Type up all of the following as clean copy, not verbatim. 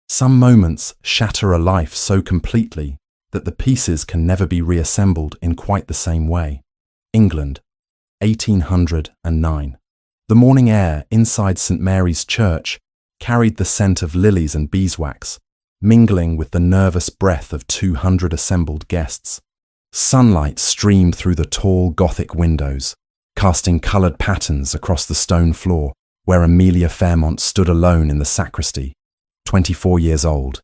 Some moments shatter a life so completely that the pieces can never be reassembled in quite the same way. England, 1809. The morning air inside St. Mary's Church carried the scent of lilies and beeswax, mingling with the nervous breath of 200 assembled guests. Sunlight streamed through the tall Gothic windows, casting coloured patterns across the stone floor where Amelia Fairmont stood alone in the sacristy, 24 years old,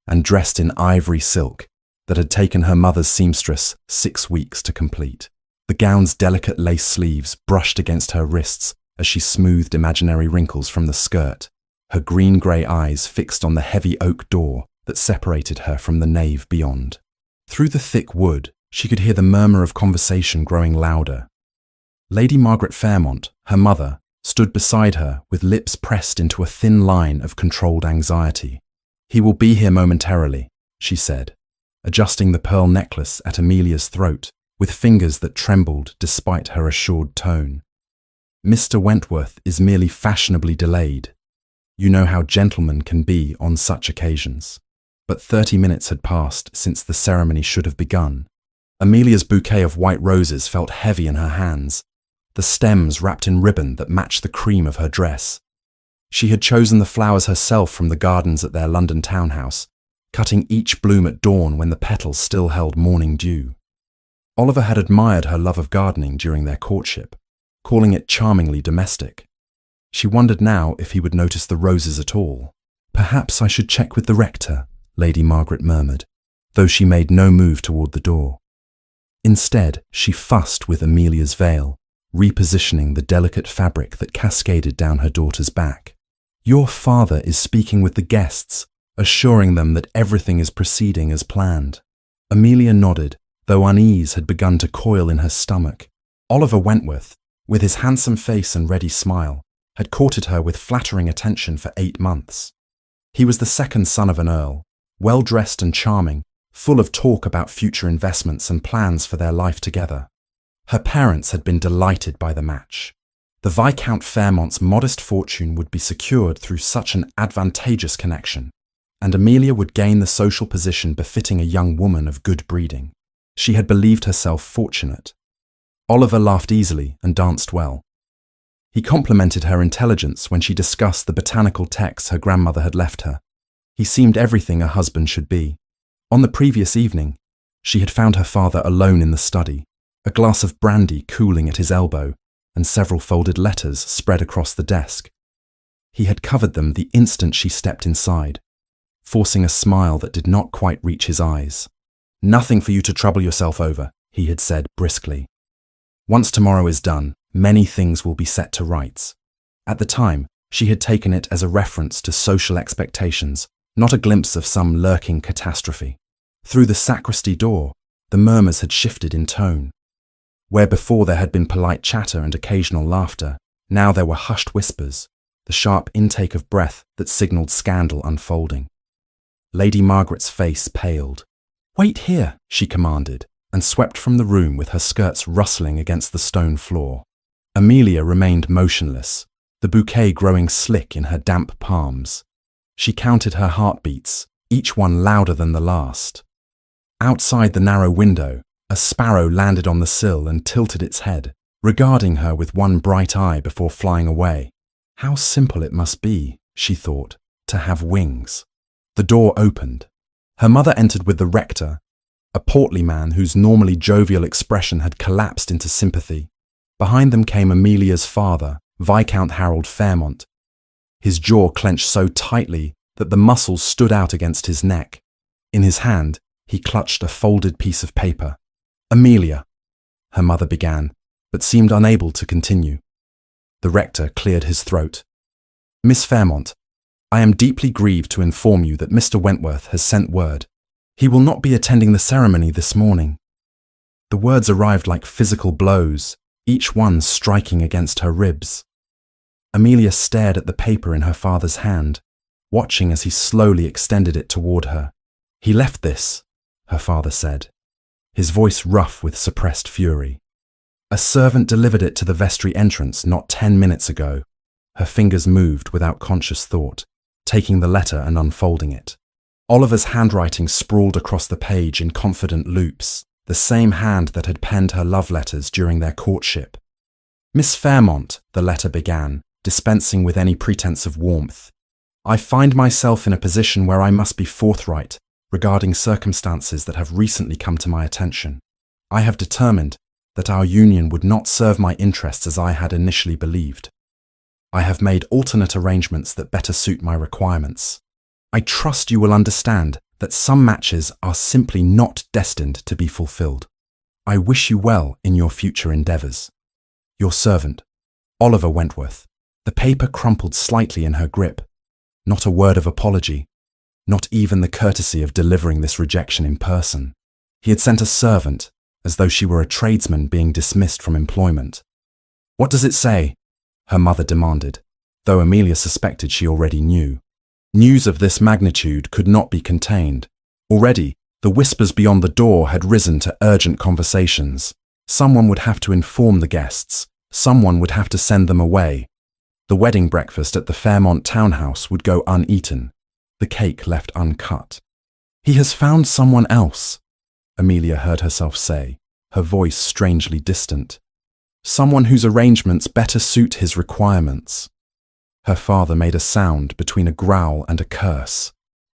and dressed in ivory silk that had taken her mother's seamstress 6 weeks to complete. The gown's delicate lace sleeves brushed against her wrists as she smoothed imaginary wrinkles from the skirt, her green-grey eyes fixed on the heavy oak door that separated her from the nave beyond. Through the thick wood, she could hear the murmur of conversation growing louder. Lady Margaret Fairmont, her mother, stood beside her with lips pressed into a thin line of controlled anxiety. "He will be here momentarily," she said, adjusting the pearl necklace at Amelia's throat with fingers that trembled despite her assured tone. "Mr. Wentworth is merely fashionably delayed. You know how gentlemen can be on such occasions." But 30 minutes had passed since the ceremony should have begun. Amelia's bouquet of white roses felt heavy in her hands, the stems wrapped in ribbon that matched the cream of her dress. She had chosen the flowers herself from the gardens at their London townhouse, cutting each bloom at dawn when the petals still held morning dew. Oliver had admired her love of gardening during their courtship, calling it charmingly domestic. She wondered now if he would notice the roses at all. "Perhaps I should check with the rector," Lady Margaret murmured, though she made no move toward the door. Instead, she fussed with Amelia's veil, repositioning the delicate fabric that cascaded down her daughter's back. "Your father is speaking with the guests, assuring them that everything is proceeding as planned." Amelia nodded, though unease had begun to coil in her stomach. Oliver Wentworth, with his handsome face and ready smile, had courted her with flattering attention for 8 months. He was the second son of an earl, well-dressed and charming, full of talk about future investments and plans for their life together. Her parents had been delighted by the match. The Viscount Fairmont's modest fortune would be secured through such an advantageous connection, and Amelia would gain the social position befitting a young woman of good breeding. She had believed herself fortunate. Oliver laughed easily and danced well. He complimented her intelligence when she discussed the botanical texts her grandmother had left her. He seemed everything a husband should be. On the previous evening, she had found her father alone in the study, a glass of brandy cooling at his elbow, and several folded letters spread across the desk. He had covered them the instant she stepped inside, forcing a smile that did not quite reach his eyes. "Nothing for you to trouble yourself over," he had said briskly. "Once tomorrow is done, many things will be set to rights." At the time, she had taken it as a reference to social expectations, not a glimpse of some lurking catastrophe. Through the sacristy door, the murmurs had shifted in tone. Where before there had been polite chatter and occasional laughter, now there were hushed whispers, the sharp intake of breath that signalled scandal unfolding. Lady Margaret's face paled. "Wait here," she commanded, and swept from the room with her skirts rustling against the stone floor. Amelia remained motionless, the bouquet growing slick in her damp palms. She counted her heartbeats, each one louder than the last. Outside the narrow window, a sparrow landed on the sill and tilted its head, regarding her with one bright eye before flying away. How simple it must be, she thought, to have wings. The door opened. Her mother entered with the rector, a portly man whose normally jovial expression had collapsed into sympathy. Behind them came Amelia's father, Viscount Harold Fairmont, his jaw clenched so tightly that the muscles stood out against his neck. In his hand, he clutched a folded piece of paper. "Amelia," her mother began, but seemed unable to continue. The rector cleared his throat. "Miss Fairmont, I am deeply grieved to inform you that Mr. Wentworth has sent word. He will not be attending the ceremony this morning." The words arrived like physical blows, each one striking against her ribs. Amelia stared at the paper in her father's hand, watching as he slowly extended it toward her. "He left this," her father said, his voice rough with suppressed fury. "A servant delivered it to the vestry entrance not 10 minutes ago." Her fingers moved without conscious thought. taking the letter and unfolding it. Oliver's handwriting sprawled across the page in confident loops, the same hand that had penned her love letters during their courtship. "Miss Fairmont," the letter began, dispensing with any pretense of warmth, "I find myself in a position where I must be forthright regarding circumstances that have recently come to my attention. I have determined that our union would not serve my interests as I had initially believed. I have made alternate arrangements that better suit my requirements. I trust you will understand that some matches are simply not destined to be fulfilled. I wish you well in your future endeavours. Your servant, Oliver Wentworth." The paper crumpled slightly in her grip. Not a word of apology, not even the courtesy of delivering this rejection in person. He had sent a servant, as though she were a tradesman being dismissed from employment. "What does it say?" her mother demanded, though Amelia suspected she already knew. News of this magnitude could not be contained. Already, the whispers beyond the door had risen to urgent conversations. Someone would have to inform the guests. Someone would have to send them away. The wedding breakfast at the Fairmont townhouse would go uneaten, the cake left uncut. "He has found someone else," Amelia heard herself say, her voice strangely distant. "Someone whose arrangements better suit his requirements." Her father made a sound between a growl and a curse.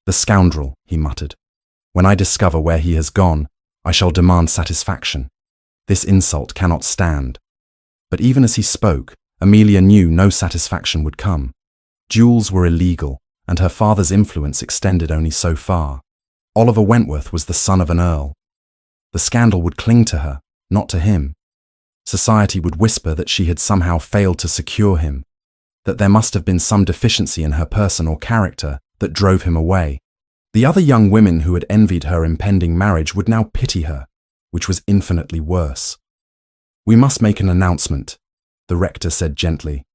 "The scoundrel," he muttered. "When I discover where he has gone, I shall demand satisfaction. This insult cannot stand." But even as he spoke, Amelia knew no satisfaction would come. Duels were illegal, and her father's influence extended only so far. Oliver Wentworth was the son of an earl. The scandal would cling to her, not to him. Society would whisper that she had somehow failed to secure him, that there must have been some deficiency in her person or character that drove him away. The other young women who had envied her impending marriage would now pity her, which was infinitely worse. "We must make an announcement," the rector said gently.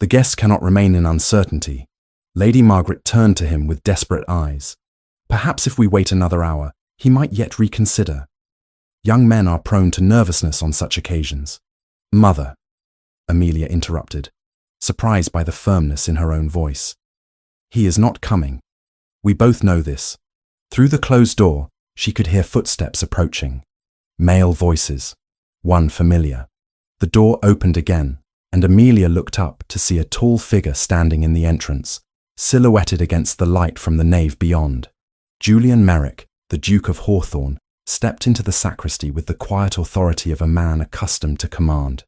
"The guests cannot remain in uncertainty." Lady Margaret turned to him with desperate eyes. "Perhaps if we wait another hour, he might yet reconsider. Young men are prone to nervousness on such occasions." "Mother," Amelia interrupted, surprised by the firmness in her own voice. "He is not coming. We both know this." Through the closed door, she could hear footsteps approaching. Male voices, one familiar. The door opened again, and Amelia looked up to see a tall figure standing in the entrance, silhouetted against the light from the nave beyond. Julian Merrick, the Duke of Hawthorne, stepped into the sacristy with the quiet authority of a man accustomed to command.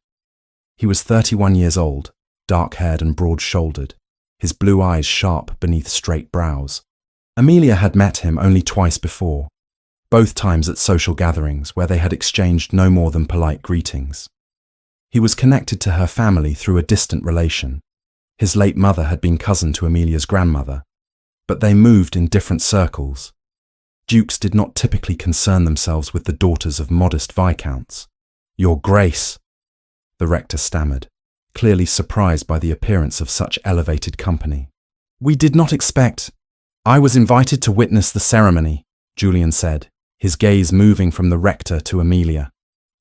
He was 31 years old, dark-haired and broad-shouldered, his blue eyes sharp beneath straight brows. Amelia had met him only twice before, both times at social gatherings where they had exchanged no more than polite greetings. He was connected to her family through a distant relation. His late mother had been cousin to Amelia's grandmother, but they moved in different circles. Dukes did not typically concern themselves with the daughters of modest viscounts. "Your Grace," the rector stammered, clearly surprised by the appearance of such elevated company. "We did not expect—" "I was invited to witness the ceremony," Julian said, his gaze moving from the rector to Amelia.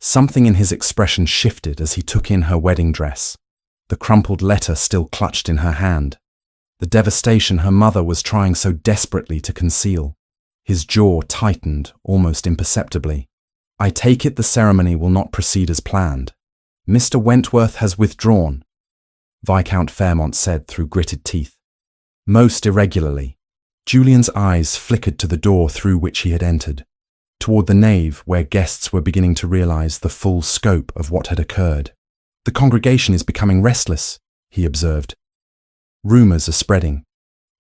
Something in his expression shifted as he took in her wedding dress, the crumpled letter still clutched in her hand, the devastation her mother was trying so desperately to conceal. His jaw tightened almost imperceptibly. "I take it the ceremony will not proceed as planned. Mr. Wentworth has withdrawn," Viscount Fairmont said through gritted teeth. "Most irregularly." Julian's eyes flickered to the door through which he had entered, toward the nave where guests were beginning to realize the full scope of what had occurred. "The congregation is becoming restless," he observed. "Rumors are spreading.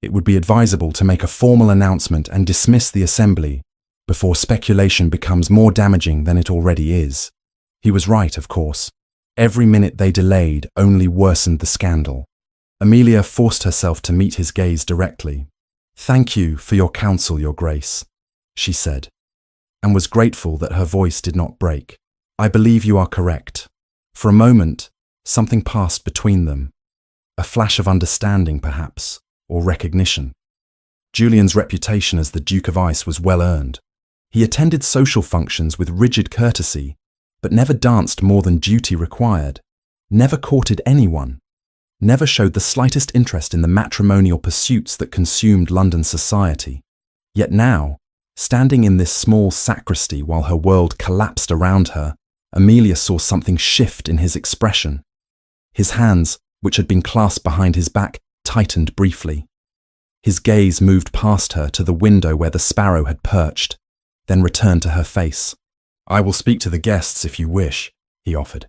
It would be advisable to make a formal announcement and dismiss the assembly before speculation becomes more damaging than it already is." He was right, of course. Every minute they delayed only worsened the scandal. Amelia forced herself to meet his gaze directly. "Thank you for your counsel, Your Grace," she said, and was grateful that her voice did not break. "I believe you are correct." For a moment, something passed between them. A flash of understanding, perhaps, or recognition. Julian's reputation as the Duke of Ice was well earned. He attended social functions with rigid courtesy, but never danced more than duty required, never courted anyone. never showed the slightest interest in the matrimonial pursuits that consumed London society. Yet now, standing in this small sacristy while her world collapsed around her, Amelia saw something shift in his expression. His hands, which had been clasped behind his back, tightened briefly. His gaze moved past her to the window where the sparrow had perched, then returned to her face. "I will speak to the guests if you wish," he offered.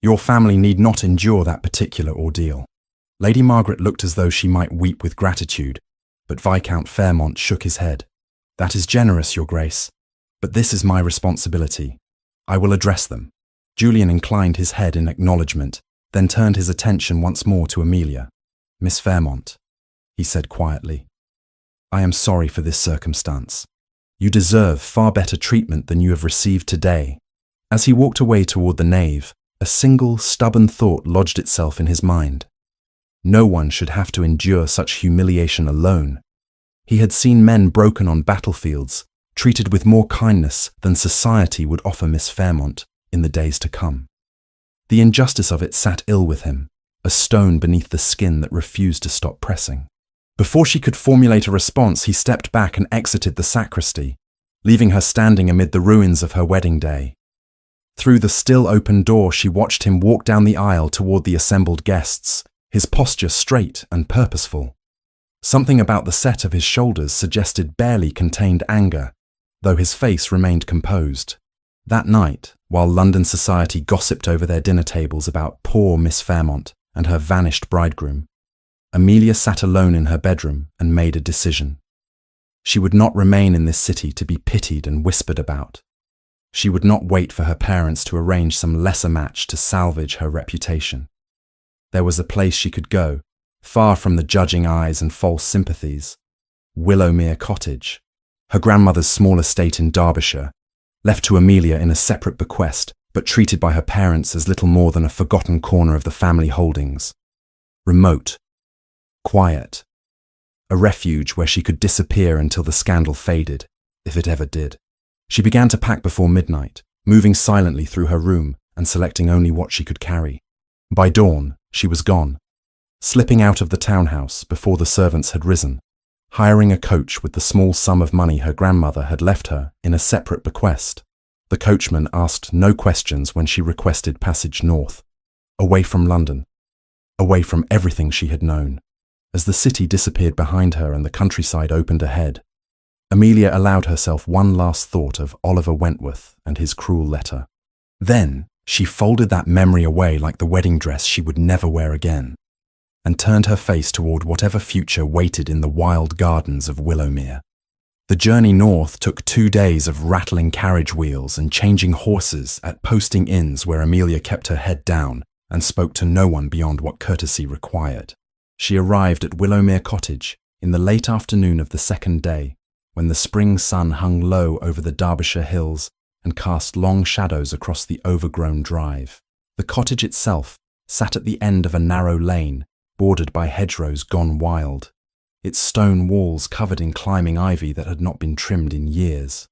"Your family need not endure that particular ordeal." Lady Margaret looked as though she might weep with gratitude, but Viscount Fairmont shook his head. "That is generous, Your Grace, but this is my responsibility. I will address them." Julian inclined his head in acknowledgement, then turned his attention once more to Amelia. "Miss Fairmont," he said quietly, "I am sorry for this circumstance. You deserve far better treatment than you have received today." As he walked away toward the nave, a single stubborn thought lodged itself in his mind. No one should have to endure such humiliation alone. He had seen men broken on battlefields, treated with more kindness than society would offer Miss Fairmont in the days to come. The injustice of it sat ill with him, a stone beneath the skin that refused to stop pressing. Before she could formulate a response, he stepped back and exited the sacristy, leaving her standing amid the ruins of her wedding day. Through the still open door, she watched him walk down the aisle toward the assembled guests, his posture straight and purposeful. Something about the set of his shoulders suggested barely contained anger, though his face remained composed. That night, while London society gossiped over their dinner tables about poor Miss Fairmont and her vanished bridegroom, Amelia sat alone in her bedroom and made a decision. She would not remain in this city to be pitied and whispered about. She would not wait for her parents to arrange some lesser match to salvage her reputation. There was a place she could go, far from the judging eyes and false sympathies. Willowmere Cottage, her grandmother's small estate in Derbyshire, left to Amelia in a separate bequest, but treated by her parents as little more than a forgotten corner of the family holdings. Remote, quiet, a refuge where she could disappear until the scandal faded, if it ever did. She began to pack before midnight, moving silently through her room and selecting only what she could carry. By dawn, she was gone, slipping out of the townhouse before the servants had risen, hiring a coach with the small sum of money her grandmother had left her in a separate bequest. The coachman asked no questions when she requested passage north, away from London, away from everything she had known. As the city disappeared behind her and the countryside opened ahead, Amelia allowed herself one last thought of Oliver Wentworth and his cruel letter. Then she folded that memory away like the wedding dress she would never wear again, and turned her face toward whatever future waited in the wild gardens of Willowmere. The journey north took 2 days of rattling carriage wheels and changing horses at posting inns where Amelia kept her head down and spoke to no one beyond what courtesy required. She arrived at Willowmere Cottage in the late afternoon of the second day, when the spring sun hung low over the Derbyshire hills and cast long shadows across the overgrown drive. The cottage itself sat at the end of a narrow lane, bordered by hedgerows gone wild, its stone walls covered in climbing ivy that had not been trimmed in years.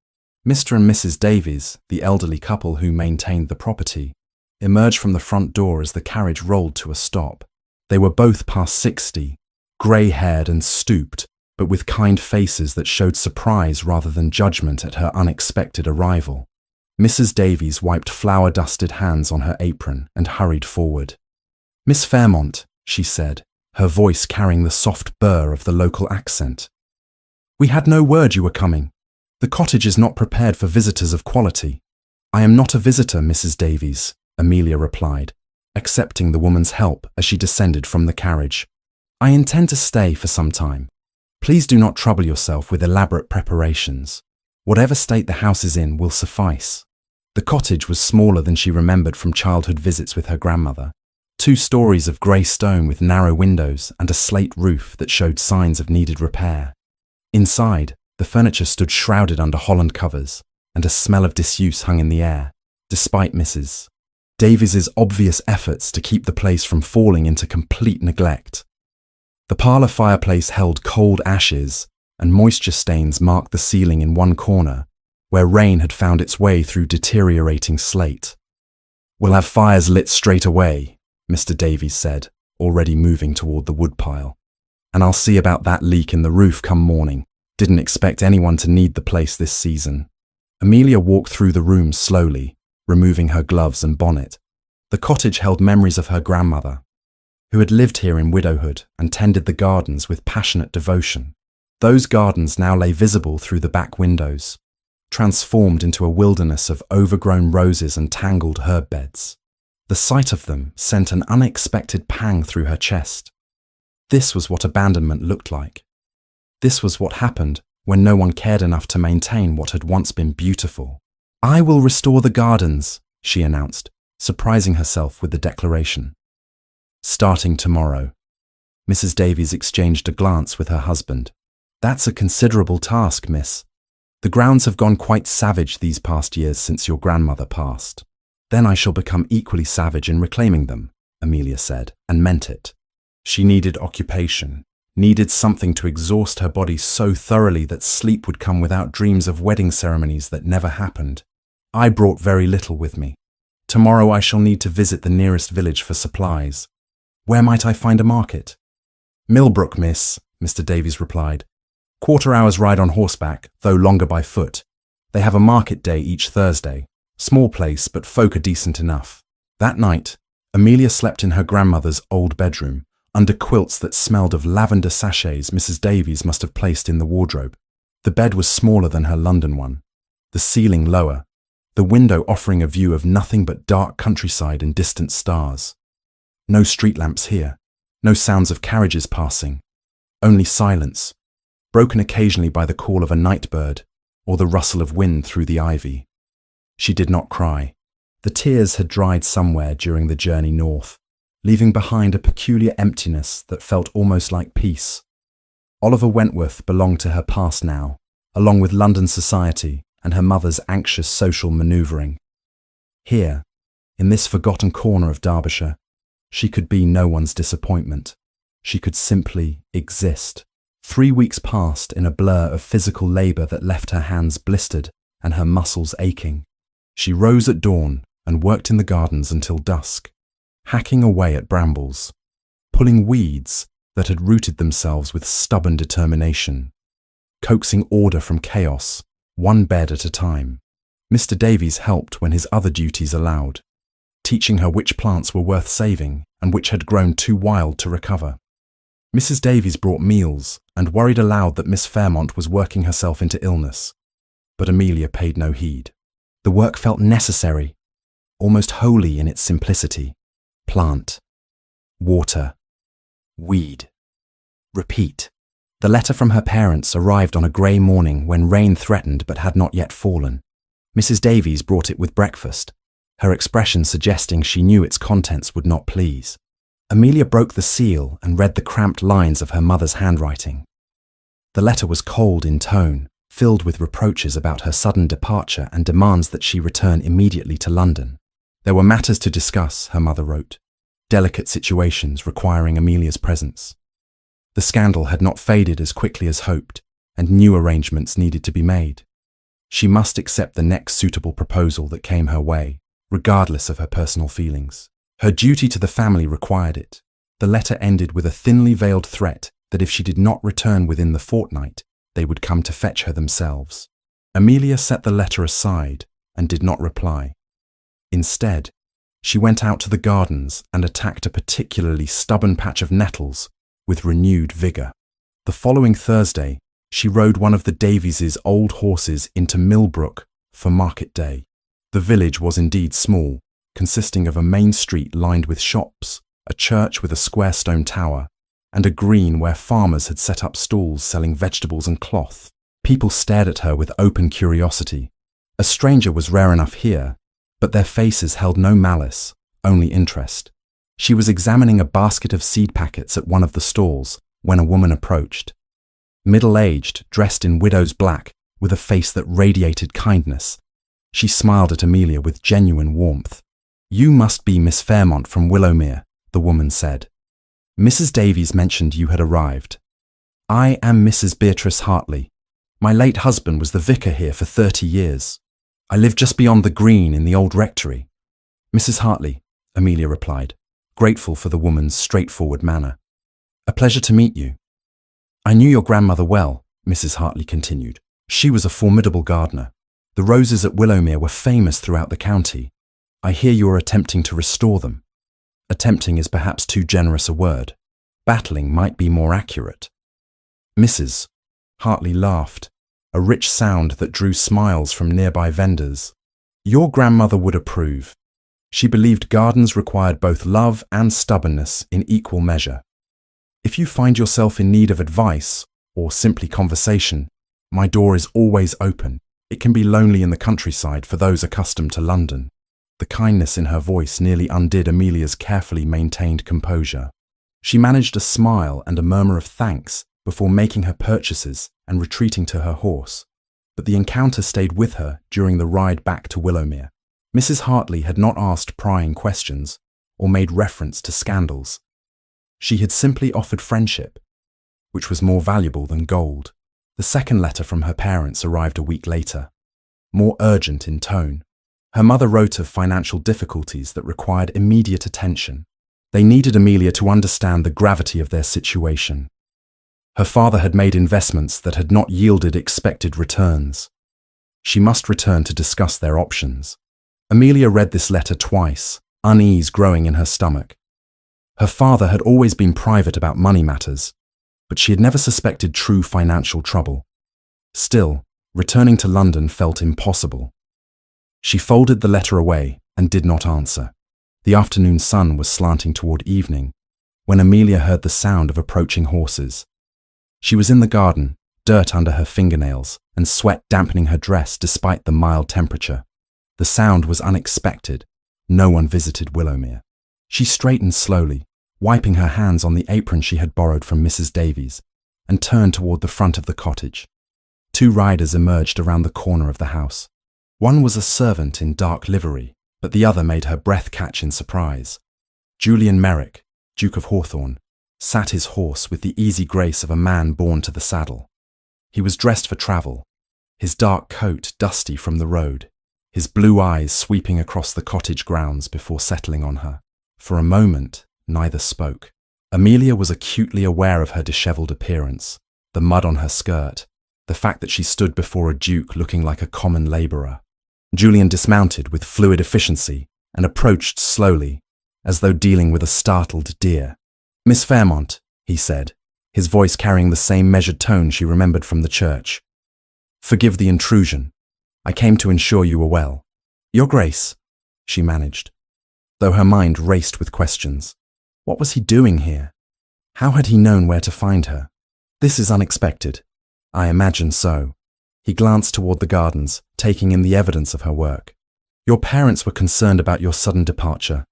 Mr. and Mrs. Davies, the elderly couple who maintained the property, emerged from the front door as the carriage rolled to a stop. They were both past 60, grey-haired and stooped, but with kind faces that showed surprise rather than judgment at her unexpected arrival. Mrs. Davies wiped flour-dusted hands on her apron and hurried forward. "Miss Fairmont," she said, her voice carrying the soft burr of the local accent. "We had no word you were coming. The cottage is not prepared for visitors of quality." "I am not a visitor, Mrs. Davies," Amelia replied, accepting the woman's help as she descended from the carriage. "I intend to stay for some time. Please do not trouble yourself with elaborate preparations. Whatever state the house is in will suffice." The cottage was smaller than she remembered from childhood visits with her grandmother. 2 stories of grey stone with narrow windows and a slate roof that showed signs of needed repair. Inside, the furniture stood shrouded under holland covers, and a smell of disuse hung in the air, despite Mrs. Davies's obvious efforts to keep the place from falling into complete neglect. The parlour fireplace held cold ashes, and moisture stains marked the ceiling in one corner, where rain had found its way through deteriorating slate. "We'll have fires lit straight away," Mr. Davies said, already moving toward the woodpile. And I'll see about that leak in the roof come morning. Didn't expect anyone to need the place this season. Amelia walked through the room slowly, removing her gloves and bonnet. The cottage held memories of her grandmother, who had lived here in widowhood and tended the gardens with passionate devotion. Those gardens now lay visible through the back windows, transformed into a wilderness of overgrown roses and tangled herb beds. The sight of them sent an unexpected pang through her chest. This was what abandonment looked like. This was what happened when no one cared enough to maintain what had once been beautiful. "I will restore the gardens," she announced, surprising herself with the declaration. "Starting tomorrow." Mrs. Davies exchanged a glance with her husband. "That's a considerable task, miss. The grounds have gone quite savage these past years since your grandmother passed." "Then I shall become equally savage in reclaiming them," Amelia said, and meant it. She needed occupation, needed something to exhaust her body so thoroughly that sleep would come without dreams of wedding ceremonies that never happened. "I brought very little with me. Tomorrow I shall need to visit the nearest village for supplies. Where might I find a market?" "Millbrook, miss," Mr. Davies replied. "Quarter-hour's ride on horseback, though longer by foot. They have a market day each Thursday. Small place, but folk are decent enough." That night, Amelia slept in her grandmother's old bedroom, under quilts that smelled of lavender sachets Mrs. Davies must have placed in the wardrobe. The bed was smaller than her London one, the ceiling lower, the window offering a view of nothing but dark countryside and distant stars. No street lamps here, no sounds of carriages passing, only silence, broken occasionally by the call of a night bird or the rustle of wind through the ivy. She did not cry. The tears had dried somewhere during the journey north, leaving behind a peculiar emptiness that felt almost like peace. Oliver Wentworth belonged to her past now, along with London society and her mother's anxious social manoeuvring. Here, in this forgotten corner of Derbyshire, she could be no one's disappointment. She could simply exist. 3 weeks passed in a blur of physical labour that left her hands blistered and her muscles aching. She rose at dawn and worked in the gardens until dusk, hacking away at brambles, pulling weeds that had rooted themselves with stubborn determination, coaxing order from chaos, one bed at a time. Mr. Davies helped when his other duties allowed, teaching her which plants were worth saving and which had grown too wild to recover. Mrs. Davies brought meals and worried aloud that Miss Fairmont was working herself into illness, but Amelia paid no heed. The work felt necessary, almost holy in its simplicity. Plant, water, weed, repeat. The letter from her parents arrived on a grey morning when rain threatened but had not yet fallen. Mrs. Davies brought it with breakfast, her expression suggesting she knew its contents would not please. Amelia broke the seal and read the cramped lines of her mother's handwriting. The letter was cold in tone, filled with reproaches about her sudden departure and demands that she return immediately to London. There were matters to discuss, her mother wrote, delicate situations requiring Amelia's presence. The scandal had not faded as quickly as hoped, and new arrangements needed to be made. She must accept the next suitable proposal that came her way, regardless of her personal feelings. Her duty to the family required it. The letter ended with a thinly veiled threat that if she did not return within the fortnight, they would come to fetch her themselves. Amelia set the letter aside and did not reply. Instead, she went out to the gardens and attacked a particularly stubborn patch of nettles with renewed vigour. The following Thursday, she rode one of the Davies' old horses into Millbrook for market day. The village was indeed small, consisting of a main street lined with shops, a church with a square stone tower, and a green where farmers had set up stalls selling vegetables and cloth. People stared at her with open curiosity. A stranger was rare enough here, but their faces held no malice, only interest. She was examining a basket of seed packets at one of the stalls when a woman approached. Middle-aged, dressed in widow's black, with a face that radiated kindness, she smiled at Amelia with genuine warmth. "You must be Miss Fairmont from Willowmere," the woman said. "Mrs. Davies mentioned you had arrived. I am Mrs. Beatrice Hartley. My late husband was the vicar here for 30 years. I live just beyond the green in the old rectory." "Mrs. Hartley," Amelia replied. grateful for the woman's straightforward manner. "A pleasure to meet you. I knew your grandmother well," Mrs. Hartley continued. "She was a formidable gardener. The roses at Willowmere were famous throughout the county. I hear you are attempting to restore them." Attempting is perhaps too generous a word. Battling might be more accurate. Mrs. Hartley laughed, a rich sound that drew smiles from nearby vendors. "Your grandmother would approve. She believed gardens required both love and stubbornness in equal measure. If you find yourself in need of advice, or simply conversation, my door is always open. It can be lonely in the countryside for those accustomed to London." The kindness in her voice nearly undid Amelia's carefully maintained composure. She managed a smile and a murmur of thanks before making her purchases and retreating to her horse. But the encounter stayed with her during the ride back to Willowmere. Mrs. Hartley had not asked prying questions or made reference to scandals. She had simply offered friendship, which was more valuable than gold. The second letter from her parents arrived a week later, more urgent in tone. Her mother wrote of financial difficulties that required immediate attention. They needed Amelia to understand the gravity of their situation. Her father had made investments that had not yielded expected returns. She must return to discuss their options. Amelia read this letter twice, unease growing in her stomach. Her father had always been private about money matters, but she had never suspected true financial trouble. Still, returning to London felt impossible. She folded the letter away and did not answer. The afternoon sun was slanting toward evening when Amelia heard the sound of approaching horses. She was in the garden, dirt under her fingernails and sweat dampening her dress despite the mild temperature. The sound was unexpected. No one visited Willowmere. She straightened slowly, wiping her hands on the apron she had borrowed from Mrs. Davies, and turned toward the front of the cottage. Two riders emerged around the corner of the house. One was a servant in dark livery, but the other made her breath catch in surprise. Julian Merrick, Duke of Hawthorne, sat his horse with the easy grace of a man born to the saddle. He was dressed for travel, his dark coat dusty from the road, his blue eyes sweeping across the cottage grounds before settling on her. For a moment, neither spoke. Amelia was acutely aware of her dishevelled appearance, the mud on her skirt, the fact that she stood before a duke looking like a common labourer. Julian dismounted with fluid efficiency and approached slowly, as though dealing with a startled deer. "Miss Fairmont," he said, his voice carrying the same measured tone she remembered from the church. "Forgive the intrusion. I came to ensure you were well." "Your Grace," she managed, though her mind raced with questions. What was he doing here? How had he known where to find her? "This is unexpected." "I imagine so." He glanced toward the gardens, taking in the evidence of her work. "Your parents were concerned about your sudden departure.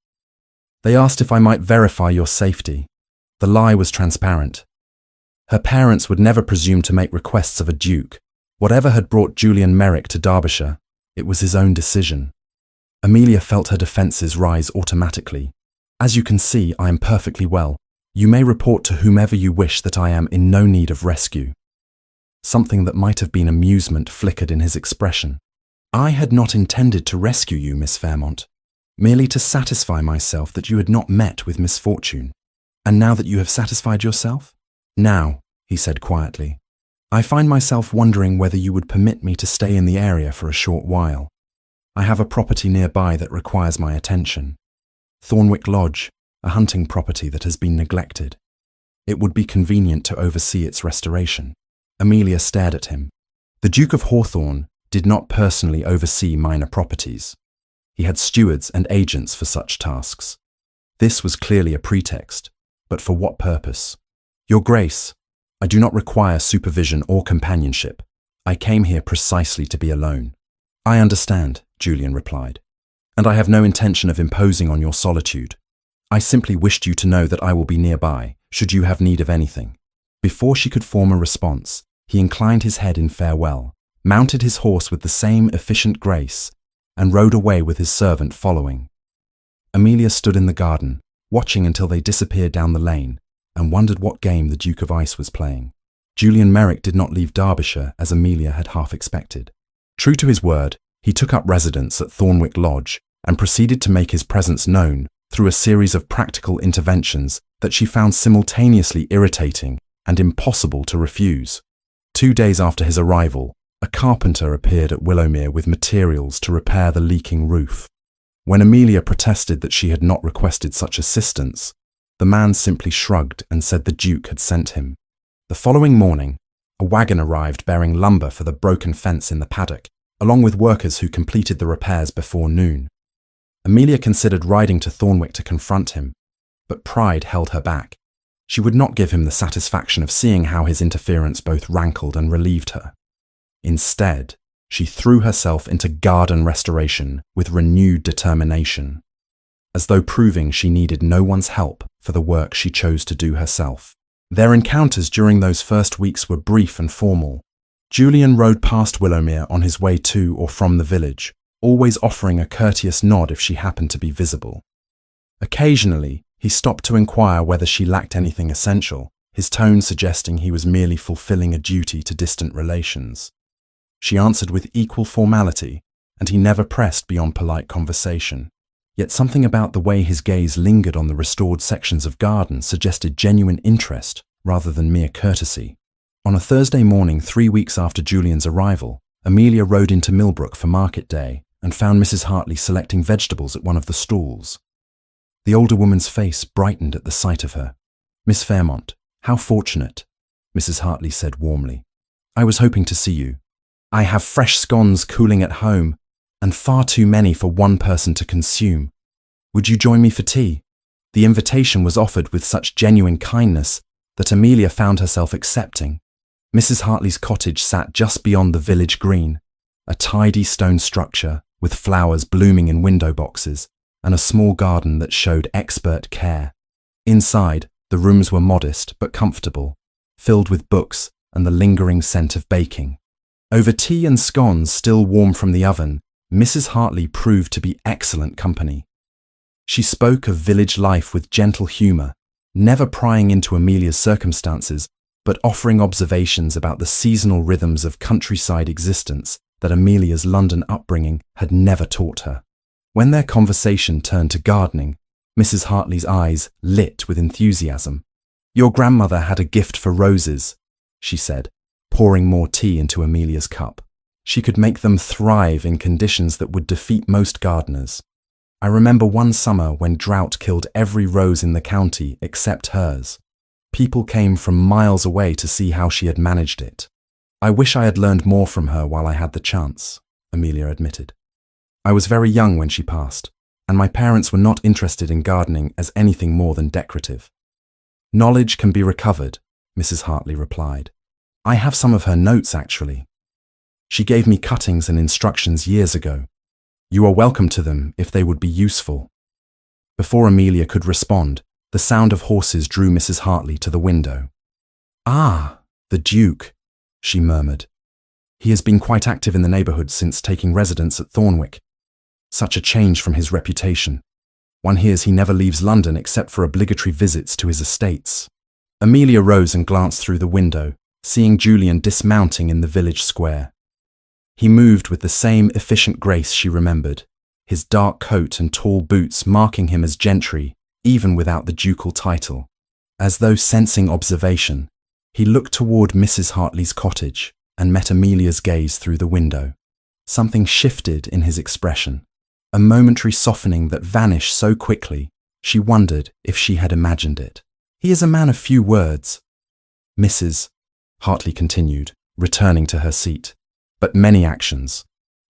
They asked if I might verify your safety." The lie was transparent. Her parents would never presume to make requests of a duke. Whatever had brought Julian Merrick to Derbyshire, it was his own decision. Amelia felt her defences rise automatically. "As you can see, I am perfectly well. You may report to whomever you wish that I am in no need of rescue." Something that might have been amusement flickered in his expression. "I had not intended to rescue you, Miss Fairmont, merely to satisfy myself that you had not met with misfortune. And now that you have satisfied yourself?" "Now," he said quietly, "I find myself wondering whether you would permit me to stay in the area for a short while. I have a property nearby that requires my attention. Thornwick Lodge, a hunting property that has been neglected. It would be convenient to oversee its restoration." Amelia stared at him. The Duke of Hawthorne did not personally oversee minor properties. He had stewards and agents for such tasks. This was clearly a pretext, but for what purpose? "Your Grace, I do not require supervision or companionship. I came here precisely to be alone." "I understand," Julian replied, "and I have no intention of imposing on your solitude. I simply wished you to know that I will be nearby, should you have need of anything." Before she could form a response, he inclined his head in farewell, mounted his horse with the same efficient grace, and rode away with his servant following. Amelia stood in the garden, watching until they disappeared down the lane, and wondered what game the Duke of Ice was playing. Julian Merrick did not leave Derbyshire as Amelia had half expected. True to his word, he took up residence at Thornwick Lodge and proceeded to make his presence known through a series of practical interventions that she found simultaneously irritating and impossible to refuse. 2 days after his arrival, a carpenter appeared at Willowmere with materials to repair the leaking roof. When Amelia protested that she had not requested such assistance, the man simply shrugged and said the Duke had sent him. The following morning, a wagon arrived bearing lumber for the broken fence in the paddock, along with workers who completed the repairs before noon. Amelia considered riding to Thornwick to confront him, but pride held her back. She would not give him the satisfaction of seeing how his interference both rankled and relieved her. Instead, she threw herself into garden restoration with renewed determination, as though proving she needed no one's help for the work she chose to do herself. Their encounters during those first weeks were brief and formal. Julian rode past Willowmere on his way to or from the village, always offering a courteous nod if she happened to be visible. Occasionally, he stopped to inquire whether she lacked anything essential, his tone suggesting he was merely fulfilling a duty to distant relations. She answered with equal formality, and he never pressed beyond polite conversation. Yet something about the way his gaze lingered on the restored sections of garden suggested genuine interest rather than mere courtesy. On a Thursday morning 3 weeks after Julian's arrival, Amelia rode into Millbrook for market day and found Mrs. Hartley selecting vegetables at one of the stalls. The older woman's face brightened at the sight of her. "Miss Fairmont, how fortunate," Mrs. Hartley said warmly. "I was hoping to see you. I have fresh scones cooling at home, and far too many for one person to consume. Would you join me for tea?" The invitation was offered with such genuine kindness that Amelia found herself accepting. Mrs. Hartley's cottage sat just beyond the village green, a tidy stone structure with flowers blooming in window boxes and a small garden that showed expert care. Inside, the rooms were modest but comfortable, filled with books and the lingering scent of baking. Over tea and scones still warm from the oven, Mrs. Hartley proved to be excellent company. She spoke of village life with gentle humour, never prying into Amelia's circumstances, but offering observations about the seasonal rhythms of countryside existence that Amelia's London upbringing had never taught her. When their conversation turned to gardening, Mrs. Hartley's eyes lit with enthusiasm. "Your grandmother had a gift for roses," she said, pouring more tea into Amelia's cup. "She could make them thrive in conditions that would defeat most gardeners. I remember one summer when drought killed every rose in the county except hers. People came from miles away to see how she had managed it. I wish I had learned more from her while I had the chance," Amelia admitted. "I was very young when she passed, and my parents were not interested in gardening as anything more than decorative." "Knowledge can be recovered," Mrs. Hartley replied. "I have some of her notes, actually. She gave me cuttings and instructions years ago. You are welcome to them if they would be useful." Before Amelia could respond, the sound of horses drew Mrs. Hartley to the window. "Ah, the Duke," she murmured. "He has been quite active in the neighbourhood since taking residence at Thornwick. Such a change from his reputation. One hears he never leaves London except for obligatory visits to his estates." Amelia rose and glanced through the window, seeing Julian dismounting in the village square. He moved with the same efficient grace she remembered, his dark coat and tall boots marking him as gentry, even without the ducal title. As though sensing observation, he looked toward Mrs. Hartley's cottage and met Amelia's gaze through the window. Something shifted in his expression, a momentary softening that vanished so quickly, she wondered if she had imagined it. "He is a man of few words, Mrs." Hartley continued, returning to her seat, "but many actions.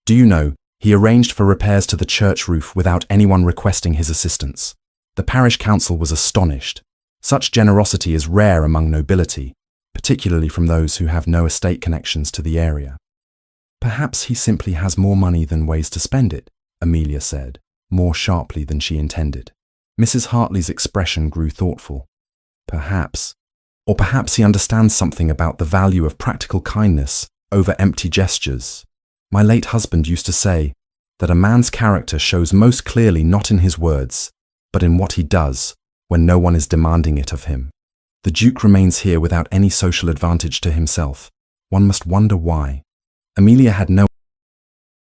Do you know, he arranged for repairs to the church roof without anyone requesting his assistance. The parish council was astonished. Such generosity is rare among nobility, particularly from those who have no estate connections to the area." "Perhaps he simply has more money than ways to spend it," Amelia said, more sharply than she intended. Mrs. Hartley's expression grew thoughtful. "Perhaps. Or perhaps he understands something about the value of practical kindness over empty gestures. My late husband used to say that a man's character shows most clearly not in his words, but in what he does when no one is demanding it of him. The Duke remains here without any social advantage to himself. One must wonder why." Amelia had no